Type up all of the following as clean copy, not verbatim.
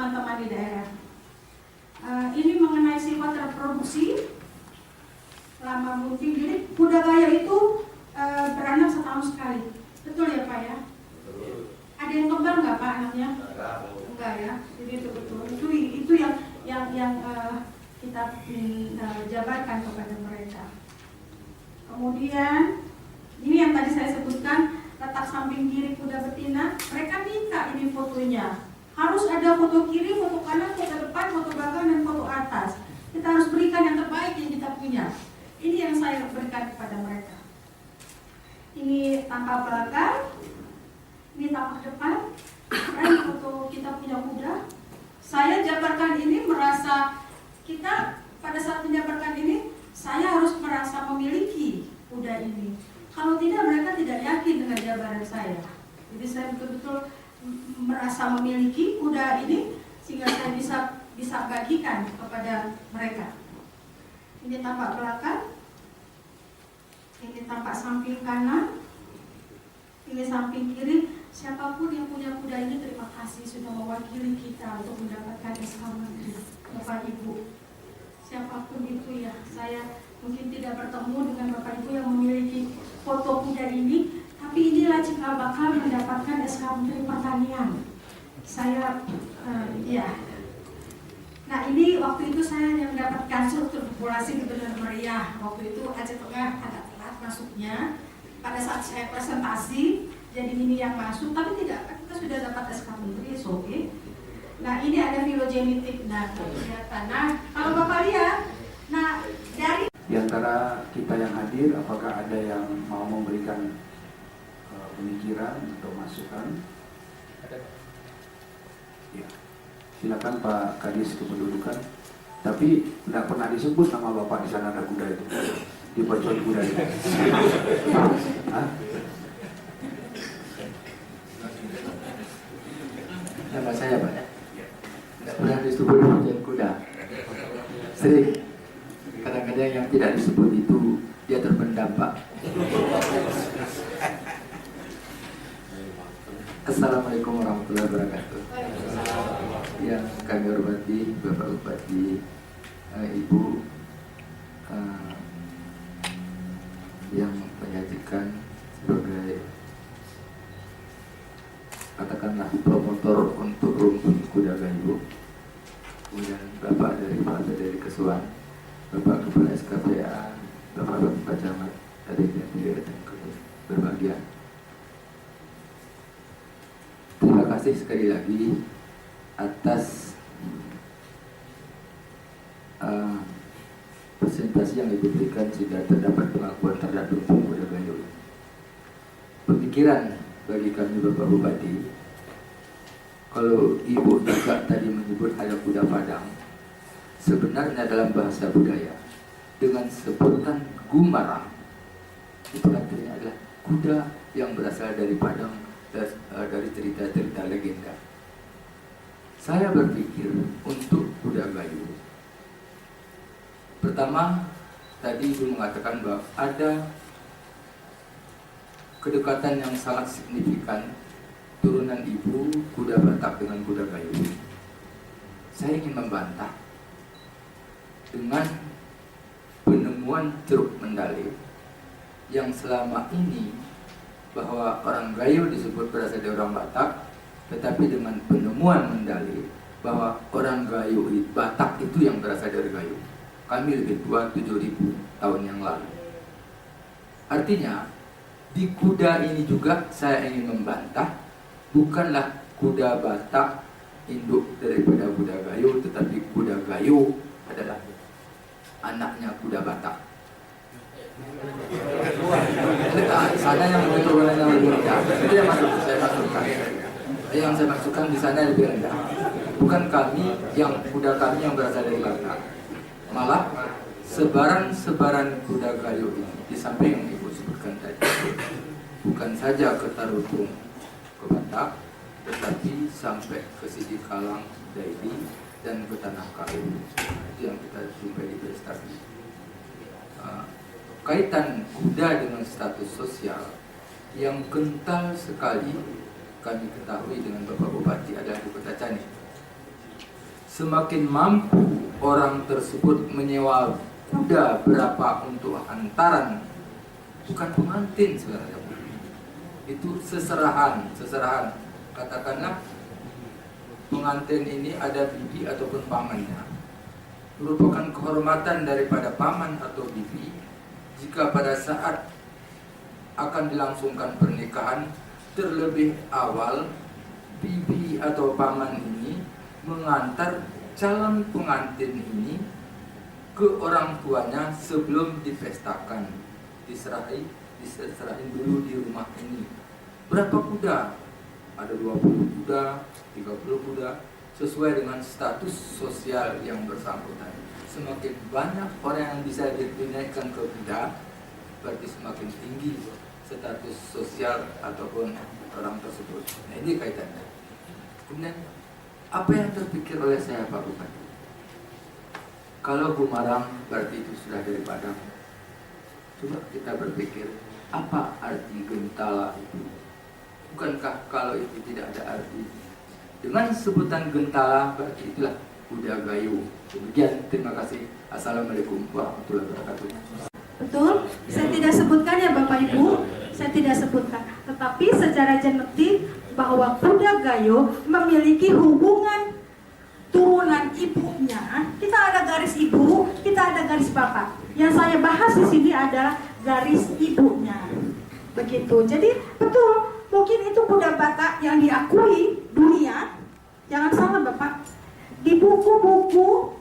teman-teman di daerah. Ini mengenai sifat reproduksi lama bunting. Jadi kuda gaya itu beranak setahun sekali. Betul ya Pak ya? Ada yang kembar nggak Pak anaknya? Enggak ya. Jadi itu betul. Itu yang kita jabarkan kepada mereka. Kemudian ini yang tadi saya sebutkan, letak samping kiri kuda betina. Mereka minta ini fotonya. Harus ada foto kiri, foto kanan, foto depan, foto belakang, dan foto atas. Kita harus berikan yang terbaik yang kita punya. Ini yang saya berikan kepada mereka. Ini tampak belakang, ini tampak depan, dan foto kita punya kuda. Saya jabarkan ini merasa kita pada saat menjabarkan ini, saya harus merasa memiliki kuda ini. Kalau tidak, mereka tidak yakin dengan jabaran saya. Jadi saya betul-betul merasa memiliki kuda ini sehingga saya bisa bagikan kepada mereka. Ini tampak belakang, ini tampak samping kanan, ini samping kiri. Siapapun yang punya kuda ini, terima kasih sudah mewakili kita untuk mendapatkan SK Menteri, Bapak Ibu. Siapapun itu ya, saya mungkin tidak bertemu dengan Bapak Ibu yang memiliki foto kuda ini, tapi inilah cikal bakal mendapatkan SK Menteri Pertanian. Saya, ya. Nah ini waktu itu saya yang mendapatkan struktur populasi Benar Meriah. Waktu itu Aceh Tengah agak telat masuknya. Pada saat saya presentasi, jadi ini yang masuk, tapi tidak, kita sudah dapat SK Menteri, oke. Nah ini ada filogenetik, nah kelihatan. Nah kalau Bapak lihat, nah dari di antara kita yang hadir, apakah ada yang mau memberikan pemikiran atau masukan? Ada. Ya. Silakan Pak Kadis Kependudukan. Tapi tidak pernah disebut nama Bapak di sana ada kuda itu. Di pojok kuda itu. Hah? Nama saya Pak. Tidak pernah disebut di pojok kuda. Sering. Kadang-kadang yang tidak disebut itu dia terpendam Pak. Assalamualaikum warahmatullahi wabarakatuh. Yang kami hormati Bapak Bupati, Ibu yang menyajikan sebagai katakanlah promotor untuk rumput kuda gayo, kemudian Bapak dari Kesuan, Bapak Kepala SKPA, Bapak Camat, adik dan berbahagia. Terima kasih sekali lagi atas presentasi yang Ibu berikan sehingga terdapat pengakuan terhadap rumput kuda gayo. Pemikiran bagi kami Bapak Bupati, kalau Ibu juga tadi menyebut ada kuda Padang, sebenarnya dalam bahasa budaya dengan sebutan gumarang itu artinya adalah kuda yang berasal dari Padang, dari cerita-cerita legenda. Saya berpikir untuk kuda gayo, pertama tadi Ibu mengatakan bahwa ada kedekatan yang sangat signifikan turunan Ibu kuda Batak dengan kuda gayo. Saya ingin membantah dengan penemuan Ceruk Mendale yang selama ini bahwa orang gayo disebut berasal dari orang Batak, tetapi dengan penemuan Mendale bahwa orang gayo Batak itu yang berasal dari gayo. Kami lebih tua 7.000 tahun yang lalu. Artinya di kuda ini juga saya ingin membantah, bukanlah kuda Batak induk daripada kuda gayo, tetapi kuda gayo adalah anaknya kuda Batak. Sana yang keturunannya lebih rendah, itu yang saya maksudkan. Yang saya maksudkan di sana lebih rendah. Bukan kami yang kuda kami yang berasal dari Batak. Malah sebaran kuda gayo ini di samping yang Ibu sebutkan tadi, bukan saja ke Tarutung, ke Batak, tetapi sampai ke Sidikalang, Daili, dan ke Tanah Kayu. Itu yang kita jumpai di prestasi. Kaitan kuda dengan status sosial yang kental sekali kami ketahui dengan Bapak Bupati adalah di Kota Canik. semakin mampu orang tersebut menyewa kuda berapa untuk hantaran, bukan pengantin sebenarnya. Itu seserahan. Katakanlah pengantin ini ada bibi ataupun pamannya, merupakan kehormatan daripada paman atau bibi jika pada saat akan dilangsungkan pernikahan terlebih awal bibi atau paman ini mengantar calon pengantin ini ke orang tuanya sebelum dipestakan, diserahin dulu di rumah ini. Berapa kuda? Ada 20 kuda, 30 kuda, sesuai dengan status sosial yang bersangkutan. Semakin banyak orang yang bisa dinaikkan ke kuda, berarti semakin tinggi status sosial ataupun orang tersebut. Nah, ini kaitannya. Kemudian, apa yang terpikir oleh saya Pak Bupati? Kalau bumarang berarti itu sudah dari Padang. Coba kita berpikir, apa arti gentala itu? Bukankah kalau itu tidak ada arti? Dengan sebutan gentala berarti itulah kuda gayo. Demikian, terima kasih. Assalamualaikum warahmatullahi wabarakatuh. Betul, saya tidak sebutkan ya Bapak Ibu, saya tidak sebutkan. Tetapi secara genetik bahwa kuda gayo memiliki hubungan turunan ibunya. Kita ada garis ibu, kita ada garis bapak. Yang saya bahas di sini adalah garis ibunya. Begitu. Jadi betul, mungkin itu kuda Batak yang diakui dunia. Jangan salah Bapak. Di buku-buku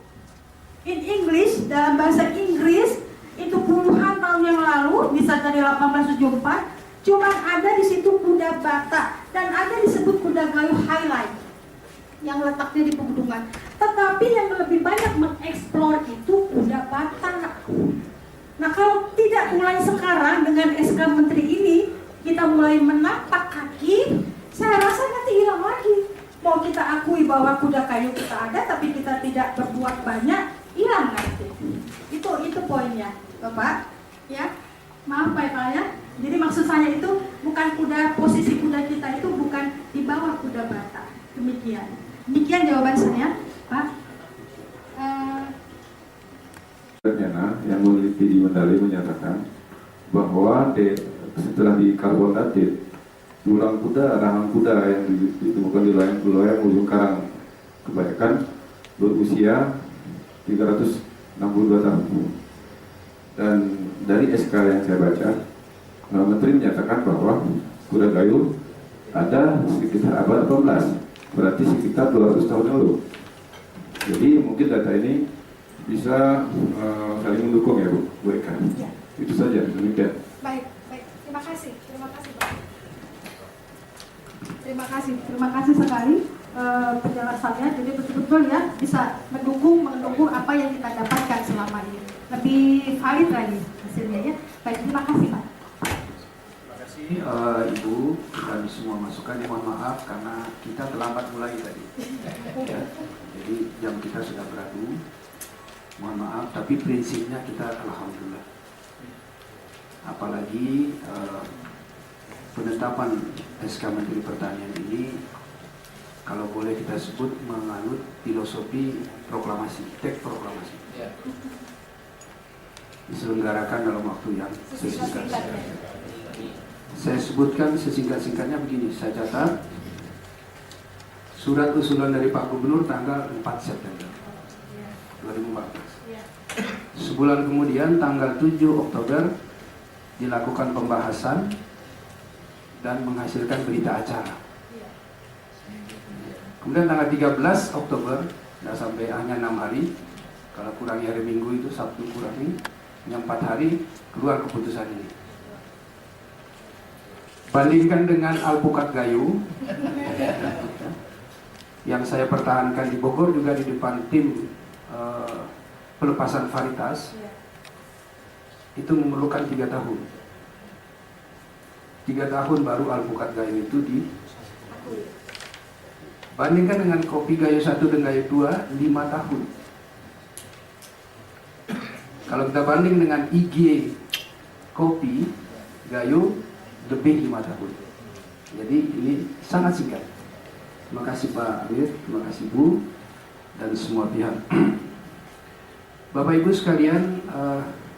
in English, dalam bahasa Inggris, itu puluhan tahun yang lalu, bisa dari 1874, cuma ada di situ kuda Batak dan ada disebut kuda gayo highlight yang letaknya di pegunungan. Tetapi yang lebih banyak mengeksplor itu kuda Batak. Nah, kalau tidak mulai sekarang dengan SK Menteri ini, kita mulai menapak kaki, saya rasa nanti hilang lagi. Mau kita akui bahwa kuda kayu kita ada, tapi kita tidak berbuat banyak, hilang nanti. Itu poinnya, Bapak. Ya, maaf Pak ya. Jadi maksud saya itu bukan kuda, posisi kuda kita itu bukan di bawah kuda Batak. Demikian jawaban saya, Pak. Yang meneliti di Mandalay menyatakan bahwa setelah dikarbondatit, tulang kuda, rahang kuda yang ditemukan di wilayah Ujung Karang kebanyakan berusia 362 tahun. Dan dari SK yang saya baca, Menteri menyatakan bahwa kuda gayo ada sekitar abad 18, berarti sekitar 200 tahun yang lalu. Jadi mungkin data ini bisa saling mendukung ya Bu Eka. Ya. Itu saja, demikian. Baik. Terima kasih Pak. Terima kasih sekali penjelasannya. Jadi betul-betul ya bisa mendukung apa yang kita dapatkan selama ini. Lebih valid lagi hasilnya ya. Baik, terima kasih Pak. Terima kasih Ibu dan semua masukan. Mohon maaf karena kita terlambat mulai tadi. Ya, jadi jam kita sudah beradu. Mohon maaf, tapi prinsipnya kita alhamdulillah. Apalagi penetapan SK Menteri Pertanian ini, kalau boleh kita sebut menganut filosofi proklamasi, teks proklamasi. Diselenggarakan dalam waktu yang sesingkat-singkatnya. Saya sebutkan sesingkat-singkatnya begini, saya catat surat usulan dari Pak Gubernur tanggal 4 September 2014. Sebulan kemudian tanggal 7 Oktober dilakukan pembahasan dan menghasilkan berita acara. Kemudian tanggal 13 Oktober, tidak sampai hanya 6 hari, kalau kurangi hari Minggu itu Sabtu kurangi, hanya 4 hari keluar keputusan ini. Bandingkan dengan alpukat gayo yang saya pertahankan di Bogor juga di depan tim pelepasan varietas, itu memerlukan 3 tahun. 3 tahun baru alpukat gayo itu bandingkan dengan kopi gayo 1 dan gayo 2, 5 tahun. Kalau kita banding dengan IG kopi gayo lebih 5 tahun. Jadi ini sangat singkat. Terima kasih Pak Amir, terima kasih Bu. dan semua pihak. Bapak Ibu sekalian,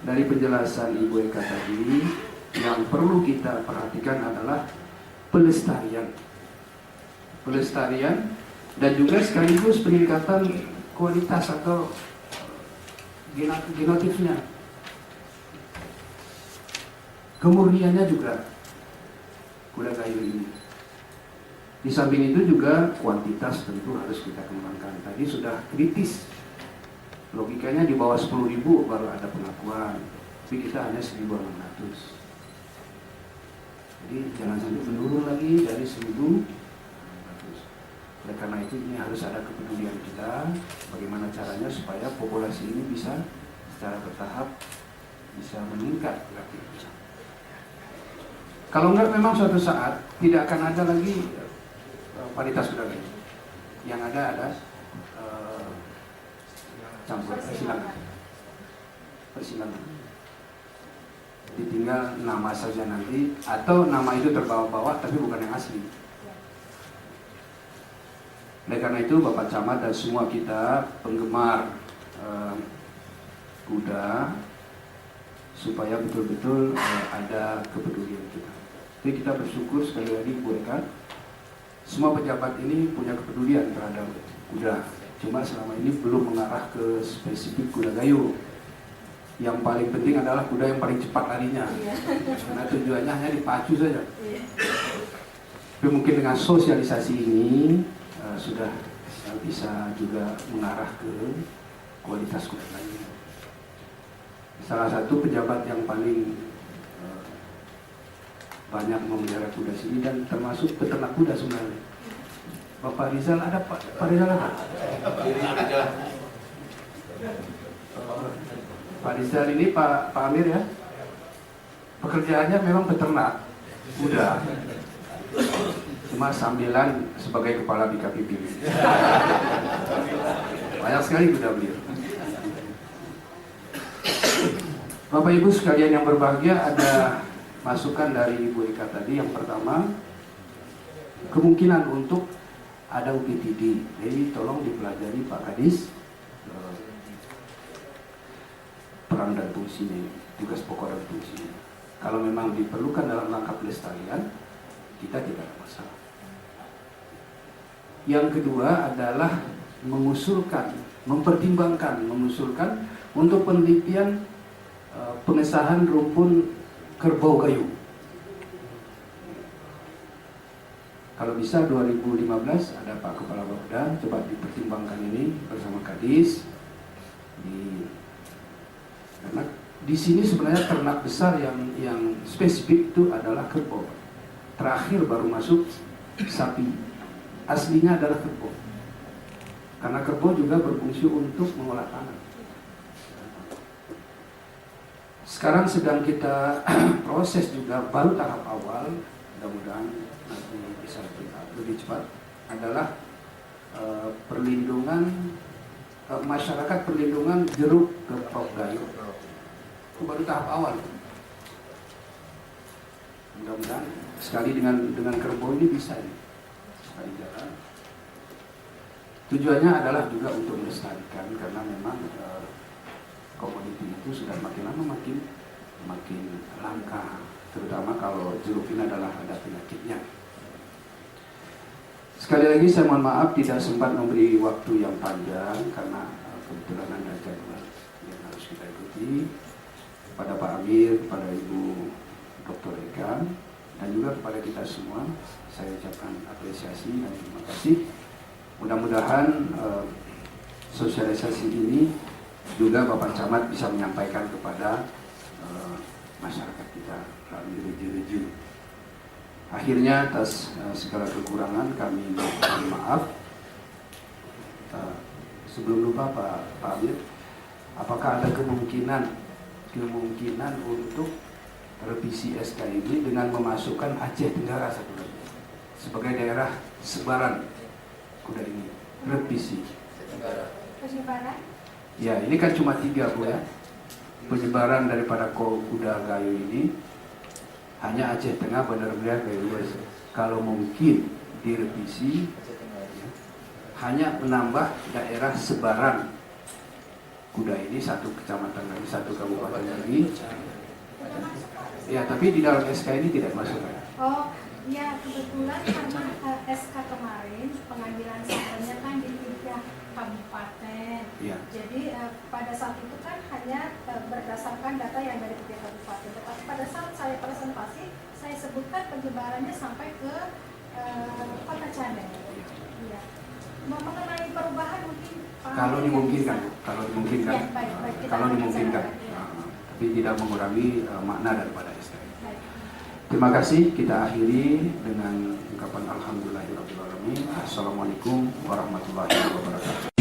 dari penjelasan Ibu Eka tadi, yang perlu kita perhatikan adalah pelestarian dan juga sekaligus peningkatan kualitas atau genotifnya, kemurniannya juga kuda kayu ini. Di samping itu juga kuantitas tentu harus kita kembangkan. Tadi sudah kritis, logikanya di bawah 10.000 baru ada pengakuan, tapi kita hanya 1.600. Jadi jangan sampai menurun lagi dari 1.600. Oleh karena itu ini harus ada kepedulian kita, bagaimana caranya supaya populasi ini bisa secara bertahap bisa meningkat. Kalau enggak, memang suatu saat tidak akan ada lagi paritas kuda kayu. Yang ada campur persilangan. Jadi tinggal nama saja nanti, atau nama itu terbawa-bawa tapi bukan yang asli. Oleh karena itu Bapak Camat dan semua kita penggemar kuda, supaya betul-betul ada kepedulian kita. Jadi kita bersyukur sekali lagi Bu Eka, semua pejabat ini punya kepedulian terhadap kuda. Cuma selama ini belum mengarah ke spesifik kuda kayu. Yang paling penting adalah kuda yang paling cepat larinya. Karena tujuannya hanya dipacu saja. Tapi mungkin dengan sosialisasi ini sudah bisa juga mengarah ke kualitas kuda kayu. Salah satu pejabat yang paling banyak memelihara kuda sini dan termasuk peternak kuda sebenarnya, Bapak Rizal. Ada Pak Rizal ada? Pak Rizal ini Pak Amir ya, pekerjaannya memang peternak kuda, cuma sambilan sebagai kepala BKPP. Banyak sekali kuda beliau. Bapak Ibu sekalian yang berbahagia, ada masukan dari Ibu Eka tadi. Yang pertama, kemungkinan untuk ada UPTD. Jadi tolong dipelajari Pak Kadis peran dan fungsinya, tugas pokok dan fungsinya. Kalau memang diperlukan dalam rangka pelestarian, kita tidak ada masalah. Yang kedua adalah mengusulkan untuk penelitian pengesahan rumpun kerbau kayu. Kalau bisa 2015 ada Pak Kepala Bapeda, coba dipertimbangkan ini bersama Kadis. Karena di sini sebenarnya ternak besar yang spesifik itu adalah kerbau. Terakhir baru masuk sapi. Aslinya adalah kerbau. Karena kerbau juga berfungsi untuk mengolah tanah. Sekarang sedang kita proses juga, baru tahap awal, mudah-mudahan nanti bisa lebih cepat, adalah perlindungan masyarakat, perlindungan jeruk keprok gayo. Itu baru tahap awal. Mudah-mudahan sekali dengan kerbau ini bisa sekali jalan. Tujuannya adalah juga untuk melestarikan, karena memang komoditi itu sudah makin lama makin langka, terutama kalau jeruk ini adalah ada penyakitnya. Sekali lagi saya mohon maaf tidak sempat memberi waktu yang panjang karena kebetulan ada jadwal yang harus kita ikuti. Kepada Pak Amir, kepada Ibu Dr. Eka, dan juga kepada kita semua, saya ucapkan apresiasi dan terima kasih. Mudah-mudahan sosialisasi ini juga Bapak Camat bisa menyampaikan kepada masyarakat kita melalui reju-reju. Akhirnya atas segala kekurangan kami mohon maaf. Sebelum lupa Pak Amir, apakah ada kemungkinan untuk revisi SK ini dengan memasukkan Aceh Tenggara sebagai daerah sebaran kuda ini, revisi. Penyebaran? Ya, ini kan cuma 3 Bu ya. Penyebaran daripada kuda kayu ini hanya Aceh Tengah, Bandar Mulia, Kayu Luas. Kalau mungkin direvisi, ya, hanya menambah daerah sebaran kuda ini, satu kecamatan lagi, satu kabupaten lagi. Ya, tapi di dalam SK ini tidak masuk. Oh, ya kebetulan karena SK kemarin pengambilan sampelnya kan di 3 kabupaten. Ya. Jadi pada saat itu kan hanya berdasarkan data yang dari 3 kabupaten. Tetapi pada saat saya presentasi, saya sebutkan penyebarannya sampai ke Kota Cadeng. Iya. Mengenai perubahan mungkin Kalau dimungkinkan, kalau dimungkinkan, Ya, baik, kita kalau akan dimungkinkan, bicarakan, tapi tidak mengurangi makna daripada SK. Baik. Terima kasih, kita akhiri dengan ungkapan alhamdulillahirabbil alamin. Assalamualaikum warahmatullahi wabarakatuh.